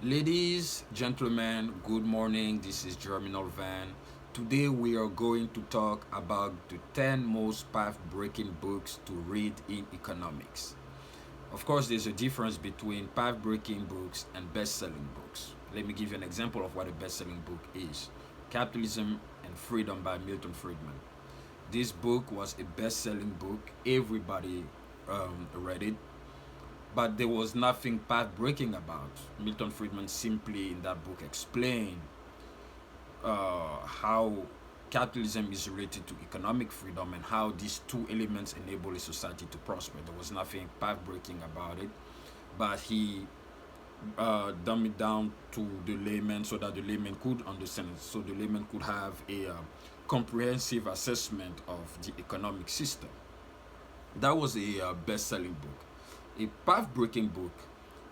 Ladies, gentlemen, good morning. This is Germinal Van. Today we are going to talk about the 10 most path-breaking books to read in economics. Of course, there's a difference between path-breaking books and best-selling books. Let me give you an example of what a best-selling book is. Capitalism and Freedom by Milton Friedman. This book was a best-selling book. Everybody read it, but there was nothing path-breaking about. Milton Friedman simply in that book explained how capitalism is related to economic freedom and how these two elements enable a society to prosper. There was nothing path-breaking about it, but he dumbed it down to the layman so that the layman could understand it, so the layman could have a comprehensive assessment of the economic system. That was a best-selling book. A path-breaking book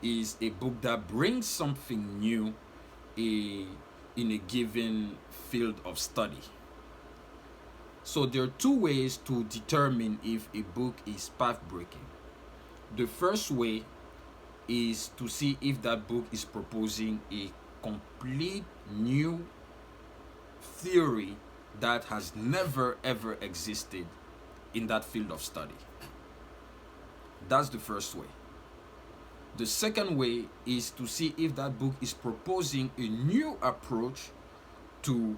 is a book that brings something new in a given field of study. So there are two ways to determine if a book is path-breaking. The first way is to see if that book is proposing a complete new theory that has never ever existed in that field of study. That's the first way. The second way is to see if that book is proposing a new approach to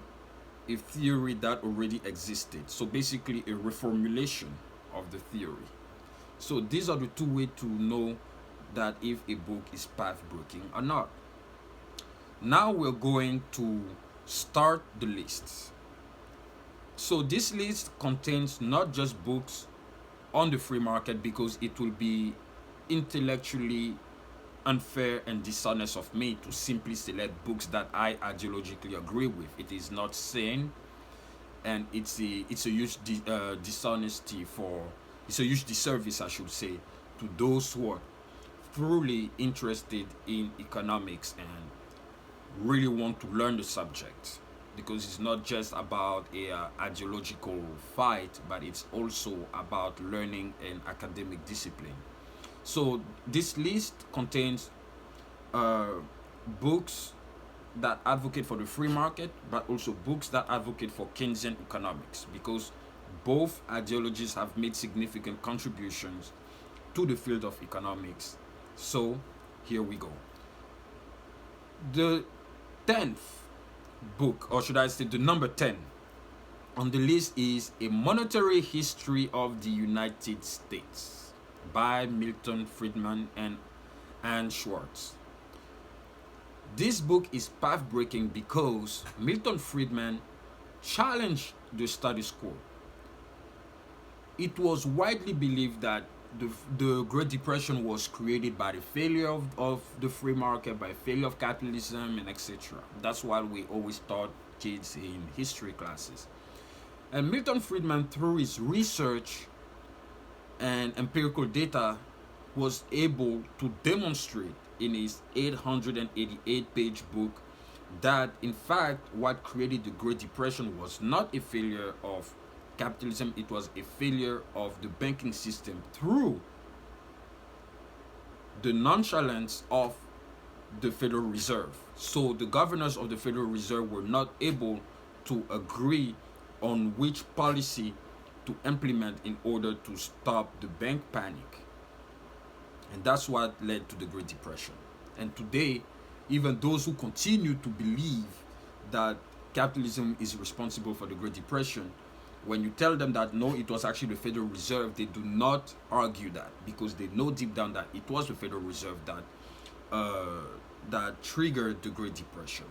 a theory that already existed. So basically a reformulation of the theory. So these are the two ways to know that if a book is path-breaking or not. Now we're going to start the list. So this list contains not just books on the free market, because it will be intellectually unfair and dishonest of me to simply select books that I ideologically agree with. It is not sane, and it's a huge dishonesty for it's a huge disservice, I should say, to those who are truly interested in economics and really want to learn the subject, because it's not just about a ideological fight, but it's also about learning an academic discipline. So this list contains books that advocate for the free market, but also books that advocate for Keynesian economics, because both ideologies have made significant contributions to the field of economics. So here we go. The 10th book, or should I say the number 10 on the list, is A Monetary History of the United States by Milton Friedman and Ann Schwartz. This book is path-breaking because Milton Friedman challenged the status quo. It was widely believed that the Great Depression was created by the failure of the free market, by failure of capitalism, and etc. That's why we always taught kids in history classes. And Milton Friedman, through his research and empirical data, was able to demonstrate in his 888-page book that, in fact, what created the Great Depression was not a failure of capitalism, it was a failure of the banking system through the nonchalance of the Federal Reserve. So the governors of the Federal Reserve were not able to agree on which policy to implement in order to stop the bank panic. And that's what led to the Great Depression. And today, even those who continue to believe that capitalism is responsible for the Great Depression, when you tell them that no, it was actually the Federal Reserve, they do not argue that, because they know deep down that it was the Federal Reserve that triggered the Great Depression.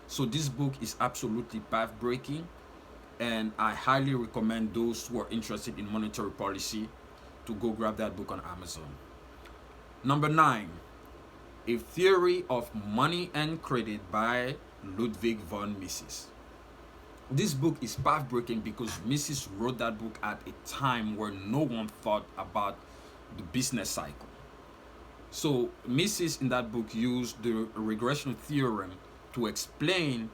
So this book is absolutely path-breaking, and I highly recommend those who are interested in monetary policy to go grab that book on Amazon. Number 9, A Theory of Money and Credit by Ludwig von Mises. This book is path-breaking because Mises wrote that book at a time where no one thought about the business cycle. So Mises in that book used the regression theorem to explain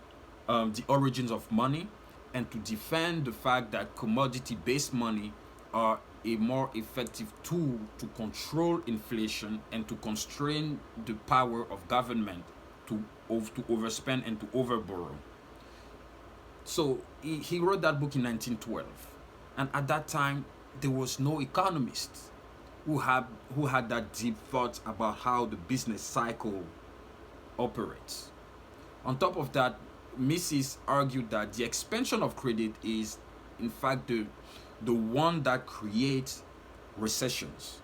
the origins of money and to defend the fact that commodity-based money are a more effective tool to control inflation and to constrain the power of government to overspend and to overborrow. So he wrote that book in 1912, and at that time there was no economist who had that deep thought about how the business cycle operates. On top of that, Mrs. argued that the expansion of credit is, in fact, the one that creates recessions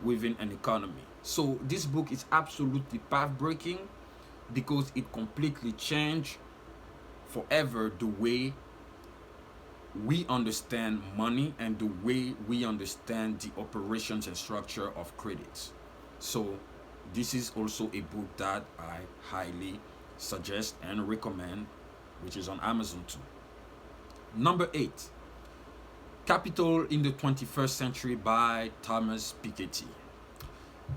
within an economy. So this book is absolutely path-breaking because it completely changed forever the way we understand money and the way we understand the operations and structure of credits. So this is also a book that I highly suggest and recommend, which is on Amazon too. Number 8, Capital in the 21st Century by Thomas Piketty.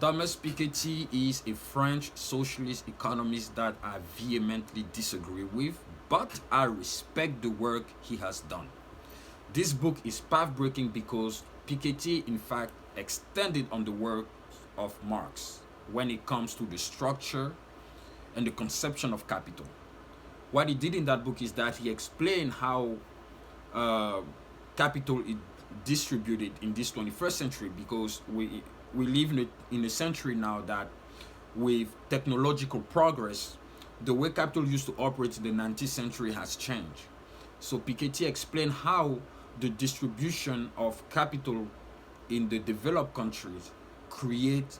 Thomas Piketty is a French socialist economist that I vehemently disagree with, but I respect the work he has done. This book is path-breaking because Piketty, in fact, extended on the work of Marx when it comes to the structure and the conception of capital. What he did in that book is that he explained how capital is distributed in this 21st century, because we live in a century now that with technological progress, the way capital used to operate in the 19th century has changed. So Piketty explained how the distribution of capital in the developed countries create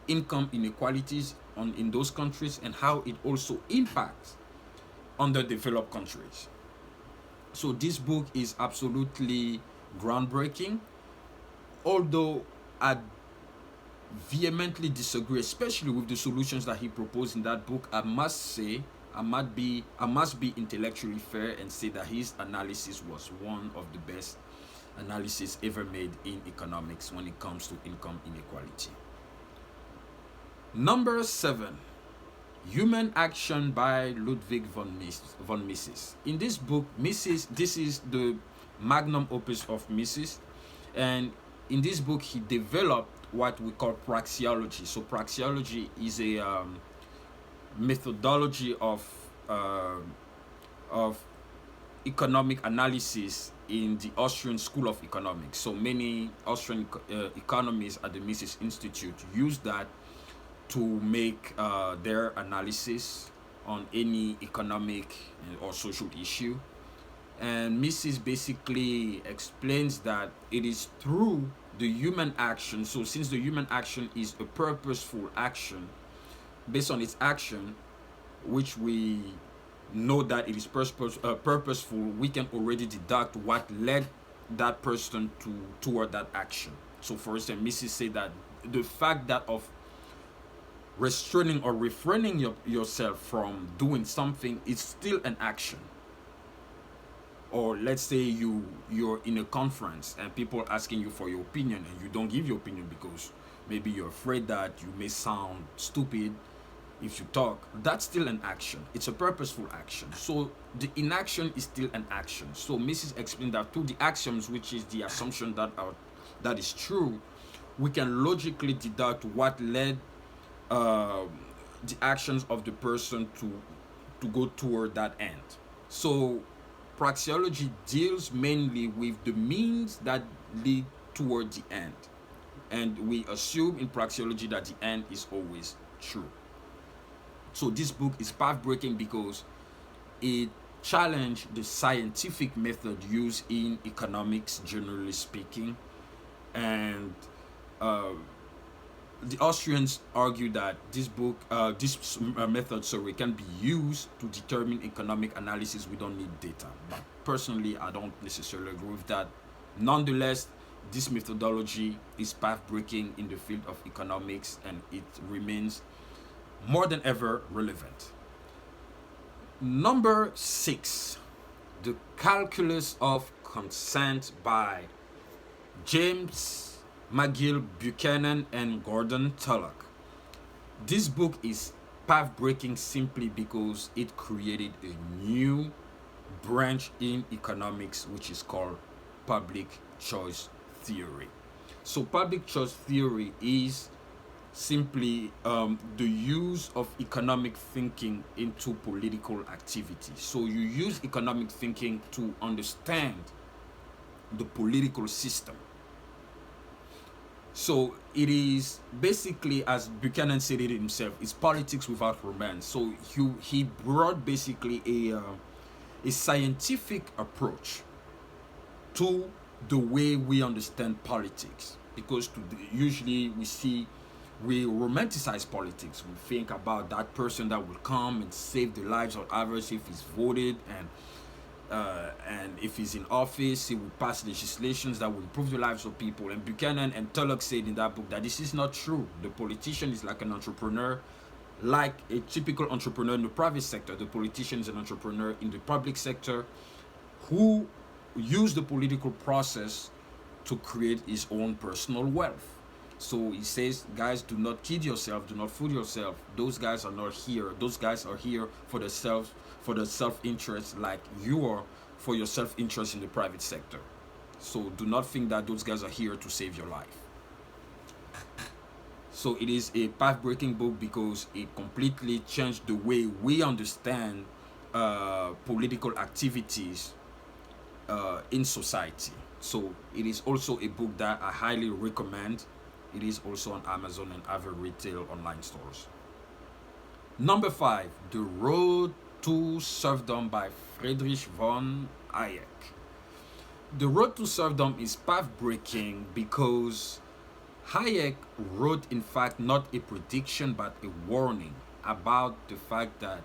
income inequalities in those countries, and how it also impacts underdeveloped countries. So this book is absolutely groundbreaking, although I vehemently disagree, especially with the solutions that he proposed in that book. I must say, I must be intellectually fair and say that his analysis was one of the best analysis ever made in economics when it comes to income inequality. Number 7, Human Action by Ludwig von Mises. In this book, this is the magnum opus of Mises, and in this book he developed what we call praxeology. So praxeology is a methodology of economic analysis in the Austrian School of Economics. So many Austrian economists at the Mises Institute use that to make their analysis on any economic or social issue. And Mises basically explains that it is through the human action. So since the human action is a purposeful action, based on its action, which we know that it is purposeful, we can already deduct what led that person toward that action. So for instance, Mises said that the fact that of restraining or refraining yourself from doing something is still an action. Or let's say you're in a conference and people asking you for your opinion, and you don't give your opinion because maybe you're afraid that you may sound stupid if you talk. That's still an action. It's a purposeful action. So the inaction is still an action. So Mrs. explained that through the axioms, which is the assumption that is true, we can logically deduct what led the actions of the person to go toward that end. So praxeology deals mainly with the means that lead toward the end, and we assume in praxeology that the end is always true. So this book is path-breaking because it challenged the scientific method used in economics, generally speaking, and the Austrians argue that this method, can be used to determine economic analysis. We don't need data. But personally, I don't necessarily agree with that. Nonetheless, this methodology is path-breaking in the field of economics, and it remains more than ever relevant. Number 6, The Calculus of Consent by James McGill Buchanan and Gordon Tullock. This book is path-breaking simply because it created a new branch in economics, which is called public choice theory. So public choice theory is simply the use of economic thinking into political activity. So you use economic thinking to understand the political system. So it is basically, as Buchanan said it himself, it's politics without romance. So he brought basically a scientific approach to the way we understand politics, because usually we romanticize politics. We think about that person that will come and save the lives of others if he's voted, and if he's in office, he will pass legislations that will improve the lives of people. And Buchanan and Tullock said in that book that this is not true. The politician is like an entrepreneur, like a typical entrepreneur in the private sector. The politician is an entrepreneur in the public sector who use the political process to create his own personal wealth. So he says, guys, do not kid yourself, do not fool yourself. Those guys are not here. Those guys are here for the self-interest, like you are for your self-interest in the private sector. So do not think that those guys are here to save your life. So it is a path-breaking book because it completely changed the way we understand political activities in society. So it is also a book that I highly recommend. It is also on Amazon and other retail online stores. Number 5, The Road to Serfdom by Friedrich von Hayek. The Road to Serfdom is path-breaking because Hayek wrote, in fact, not a prediction but a warning about the fact that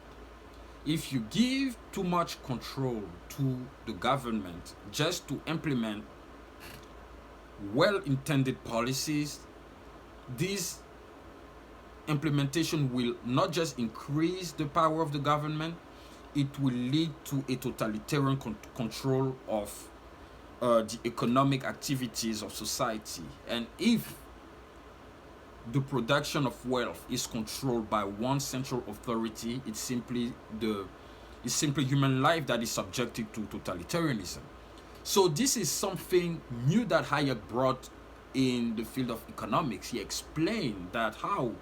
if you give too much control to the government just to implement well-intended policies, this implementation will not just increase the power of the government, it will lead to a totalitarian control of the economic activities of society. And if the production of wealth is controlled by one central authority, it's simply human life that is subjected to totalitarianism. So this is something new that Hayek brought in the field of economics. He explained that how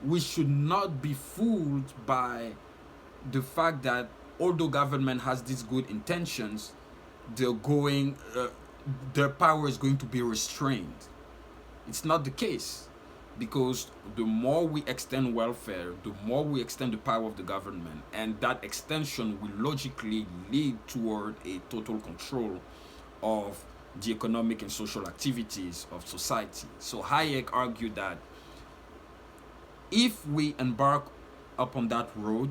we should not be fooled by the fact that although government has these good intentions, their power is going to be restrained. It's not the case, because the more we extend welfare, the more we extend the power of the government, and that extension will logically lead toward a total control of the economic and social activities of society. So Hayek argued that if we embark upon that road,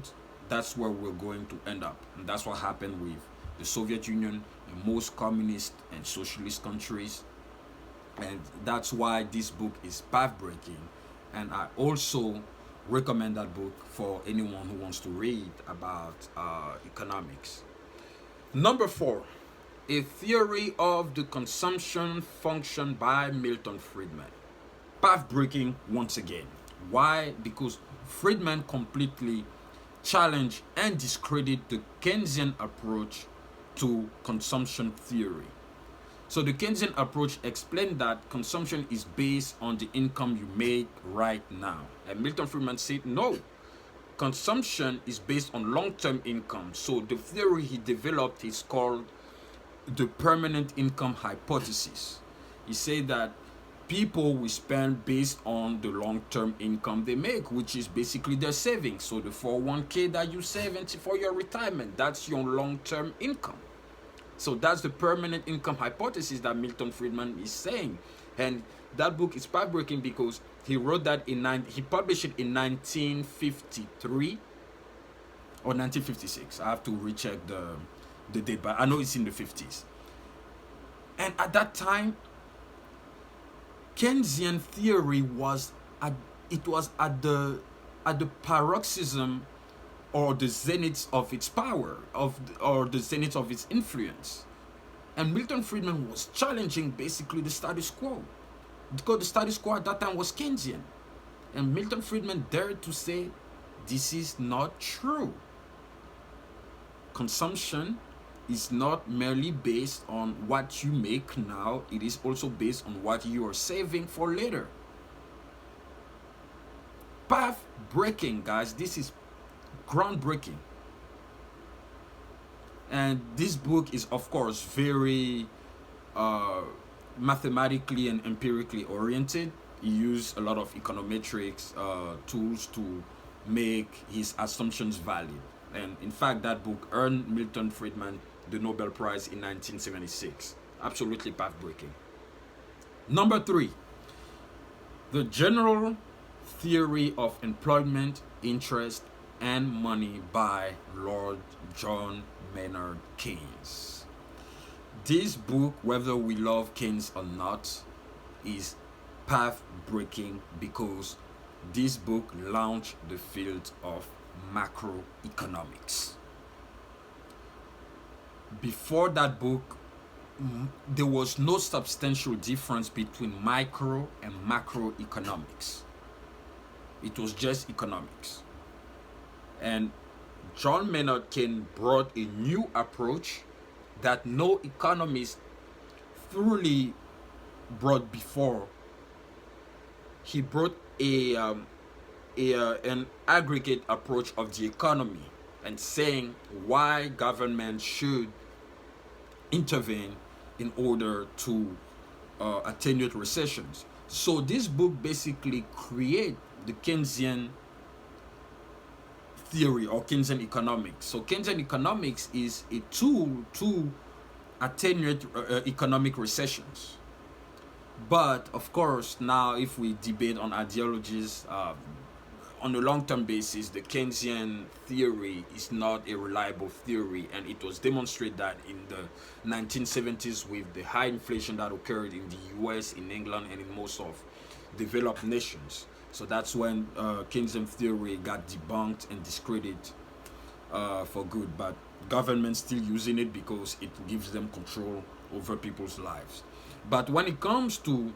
that's where we're going to end up. And that's what happened with the Soviet Union and most communist and socialist countries. And that's why this book is path-breaking. And I also recommend that book for anyone who wants to read about economics. Number 4, A Theory of the Consumption Function by Milton Friedman. Path-breaking once again. Why? Because Friedman completely challenged and discredited the Keynesian approach to consumption theory. So the Keynesian approach explained that consumption is based on the income you make right now. And Milton Friedman said, no, consumption is based on long-term income. So the theory he developed is called the permanent income hypothesis. He said that people will spend based on the long-term income they make, which is basically their savings. So the 401k that you save for your retirement, that's your long-term income. So that's the permanent income hypothesis that Milton Friedman is saying. And that book is path-breaking because he wrote that he published it in 1953 or 1956. I have to recheck the date, but I know it's in the 50s. And at that time, Keynesian theory was at the paroxysm or the zenith of its power, or the zenith of its influence. And Milton Friedman was challenging basically the status quo, because the status quo at that time was Keynesian. And Milton Friedman dared to say, this is not true. Consumption is not merely based on what you make now, it is also based on what you are saving for later. path breaking, guys. This is groundbreaking. And this book is, of course, very mathematically and empirically oriented. He used a lot of econometrics tools to make his assumptions valid. And in fact, that book earned Milton Friedman the Nobel Prize in 1976. Absolutely path breaking. Number 3, The General Theory of Employment, Interest, and Money by Lord John Maynard Keynes. This book, whether we love Keynes or not, is path breaking because this book launched the field of macroeconomics. Before that book, there was no substantial difference between micro and macroeconomics. It was just economics. And John Maynard Keynes brought a new approach that no economist thoroughly brought before. He brought an aggregate approach of the economy and saying why government should intervene in order to attenuate recessions. So this book basically creates the Keynesian theory or Keynesian economics. So Keynesian economics is a tool to attenuate economic recessions. But of course, now if we debate on ideologies, on a long-term basis, the Keynesian theory is not a reliable theory, and it was demonstrated that in the 1970s with the high inflation that occurred in the US, in England, and in most of developed nations. So that's when Keynesian theory got debunked and discredited for good, but governments still using it because it gives them control over people's lives. But when it comes to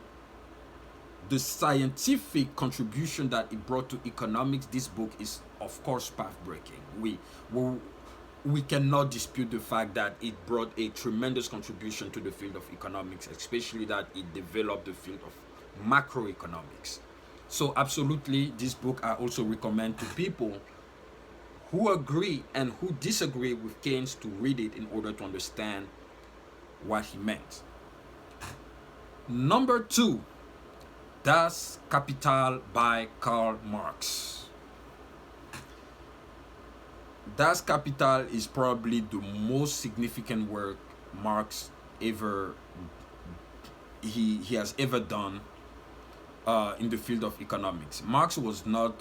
the scientific contribution that it brought to economics, this book is, of course, path-breaking. We cannot dispute the fact that it brought a tremendous contribution to the field of economics, especially that it developed the field of macroeconomics. So absolutely, this book I also recommend to people who agree and who disagree with Keynes to read it in order to understand what he meant. Number 2, Das Kapital by Karl Marx. Das Kapital is probably the most significant work Marx has ever done in the field of economics. Marx was not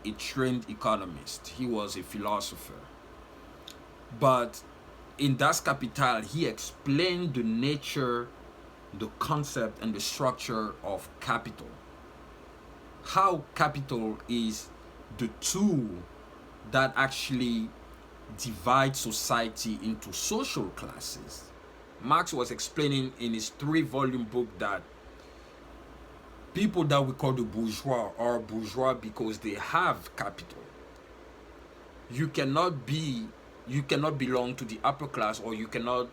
a trained economist. He was a philosopher. But in Das Kapital, he explained the nature, the concept, and the structure of capital. How capital is the tool that actually divides society into social classes. Marx was explaining in his 3-volume book that people that we call the bourgeois are bourgeois because they have capital. You cannot belong to the upper class, or you cannot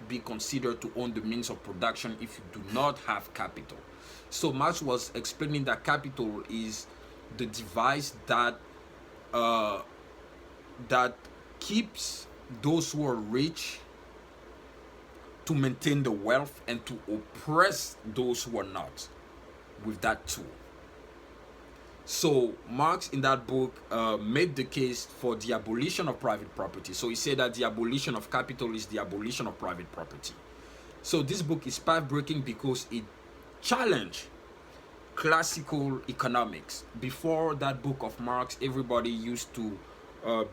be considered to own the means of production if you do not have capital. So Marx was explaining that capital is the device that keeps those who are rich to maintain the wealth and to oppress those who are not with that tool. So Marx in that book made the case for the abolition of private property. So he said that the abolition of capital is the abolition of private property. So this book is path-breaking because it challenged classical economics. Before that book of Marx, everybody used to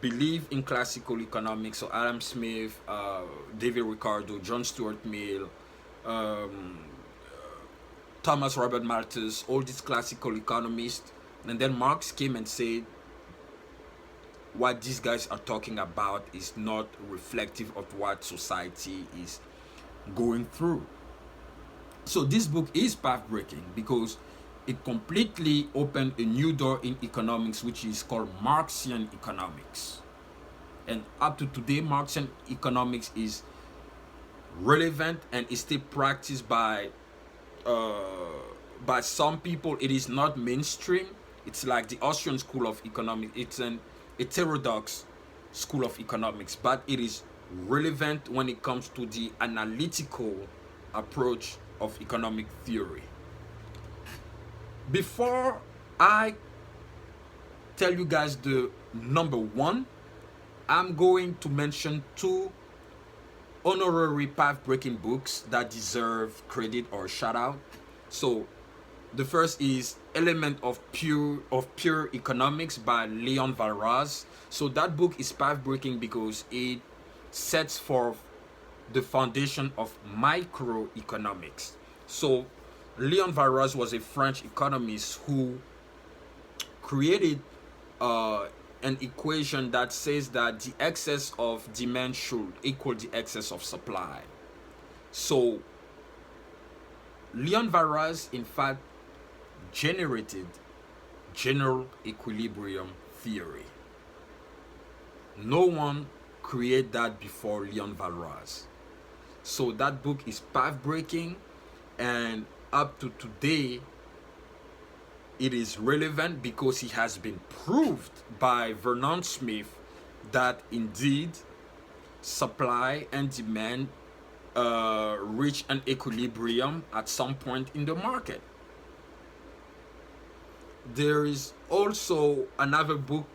believe in classical economics. So Adam Smith, David Ricardo, John Stuart Mill, Thomas Robert Malthus, all these classical economists. And then Marx came and said, what these guys are talking about is not reflective of what society is going through. So this book is path-breaking because it completely opened a new door in economics, which is called Marxian economics. And up to today, Marxian economics is relevant and is still practiced by some people. It is not mainstream, It's like the Austrian school of economics. It's an heterodox school of economics, but it is relevant when it comes to the analytical approach of economic theory. Before I tell you guys the number one, I'm going to mention two honorary path-breaking books that deserve credit or shout out. So the first is Element of Pure Economics by Leon Valraz. So that book is path-breaking because it sets forth the foundation of microeconomics. So Leon Valraz was a French economist who created an equation that says that the excess of demand should equal the excess of supply. So Leon Valraz, in fact, generated general equilibrium theory. No one created that before Leon Valraz. So that book is path-breaking, and up to today, it is relevant because it has been proved by Vernon Smith that indeed supply and demand reach an equilibrium at some point in the market. There is also another book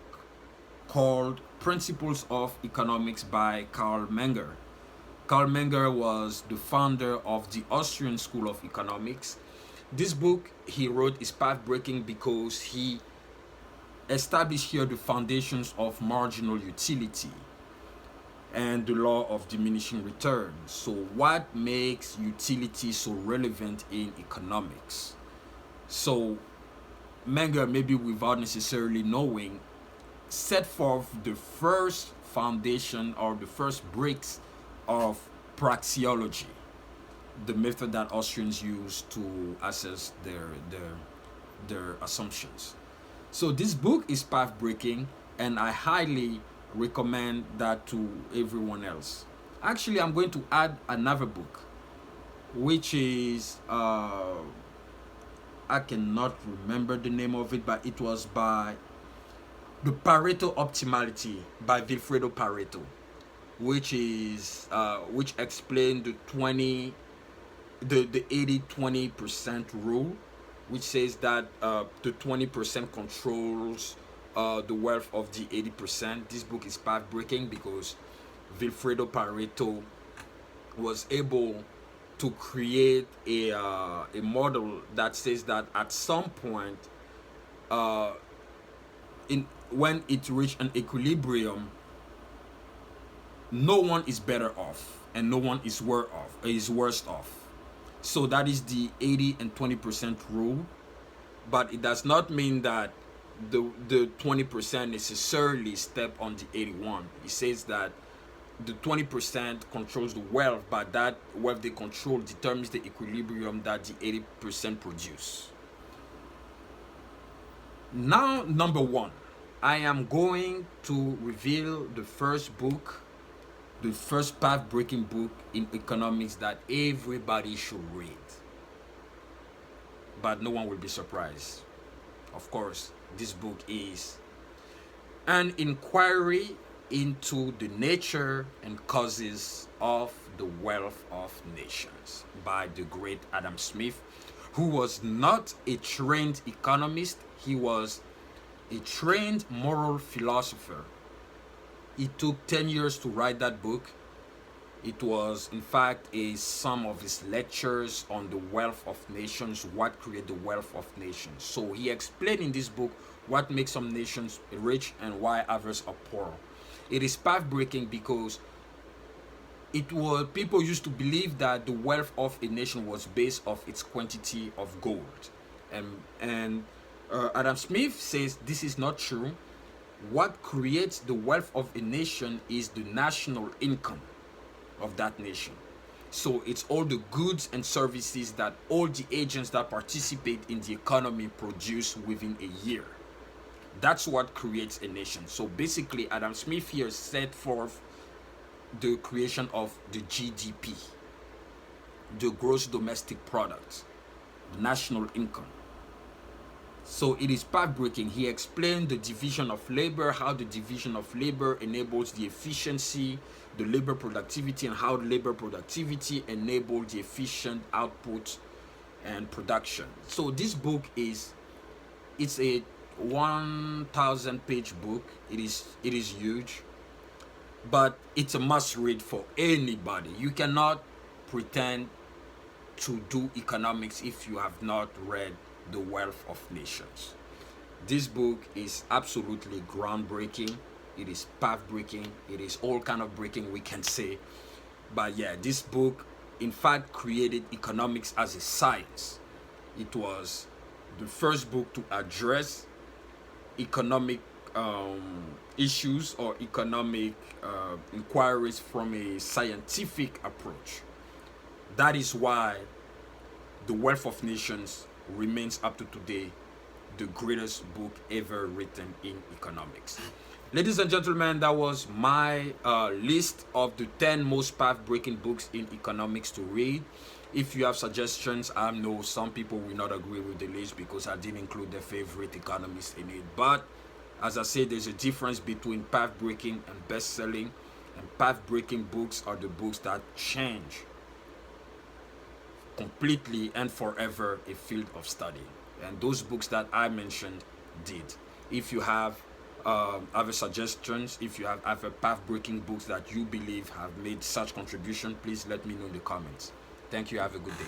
called Principles of Economics by Karl Menger. Karl Menger was the founder of the Austrian School of Economics. This book he wrote is path-breaking because he established here the foundations of marginal utility and the law of diminishing returns. So what makes utility so relevant in economics? So Menger, maybe without necessarily knowing, set forth the first foundation or the first bricks of praxeology, the method that Austrians use to assess their assumptions. So this book is path-breaking, and I highly recommend that to everyone else. Actually, I'm going to add another book, which is I cannot remember the name of it, but it was by The Pareto Optimality by Vilfredo Pareto, which is which explained the 80-20% rule, which says that the 20% controls the wealth of the 80%. This book is path-breaking because Vilfredo Pareto was able to create a model that says that at some point when it reached an equilibrium, no one is better off and no one is worse off. So that is the 80 and 20% rule, but it does not mean that the 20% necessarily step on the 81. It says that the 20% controls the wealth, but that wealth they control determines the equilibrium that the 80% produce. Now, number one, I am going to reveal the first book, the first path-breaking book in economics that everybody should read. But no one will be surprised. Of course, this book is An Inquiry into the Nature and Causes of the Wealth of Nations by the great Adam Smith, who was not a trained economist. He was a trained moral philosopher. It took 10 years to write that book. It was, in fact, a sum of his lectures on the wealth of nations, what create the wealth of nations. So he explained in this book what makes some nations rich and why others are poor. It is path-breaking because people used to believe that the wealth of a nation was based off its quantity of gold. And Adam Smith says this is not true. What creates the wealth of a nation is the national income of that nation. So it's all the goods and services that all the agents that participate in the economy produce within a year. That's what creates a nation. So basically, Adam Smith here set forth the creation of the GDP, the gross domestic product, national income. So it is path-breaking. He explained the division of labor, how the division of labor enables the efficiency, the labor productivity, and how labor productivity enables the efficient output and production. So this book it's a 1,000-page book. It is huge, but it's a must read for anybody. You cannot pretend to do economics if you have not read The Wealth of Nations. This book is absolutely groundbreaking. It is path breaking. It is all kind of breaking, we can say. But yeah, this book in fact created economics as a science. It was the first book to address economic issues or economic inquiries from a scientific approach. That is why The Wealth of Nations remains up to today the greatest book ever written in economics. Ladies and gentlemen, that was my list of the 10 most path-breaking books in economics to read. If you have suggestions, I know some people will not agree with the list because I didn't include their favorite economists in it. But as I said, there's a difference between path-breaking and best-selling. And path-breaking books are the books that change completely and forever a field of study. And those books that I mentioned did. If you have other suggestions, if you have other path-breaking books that you believe have made such contribution, please let me know in the comments. Thank you. Have a good day.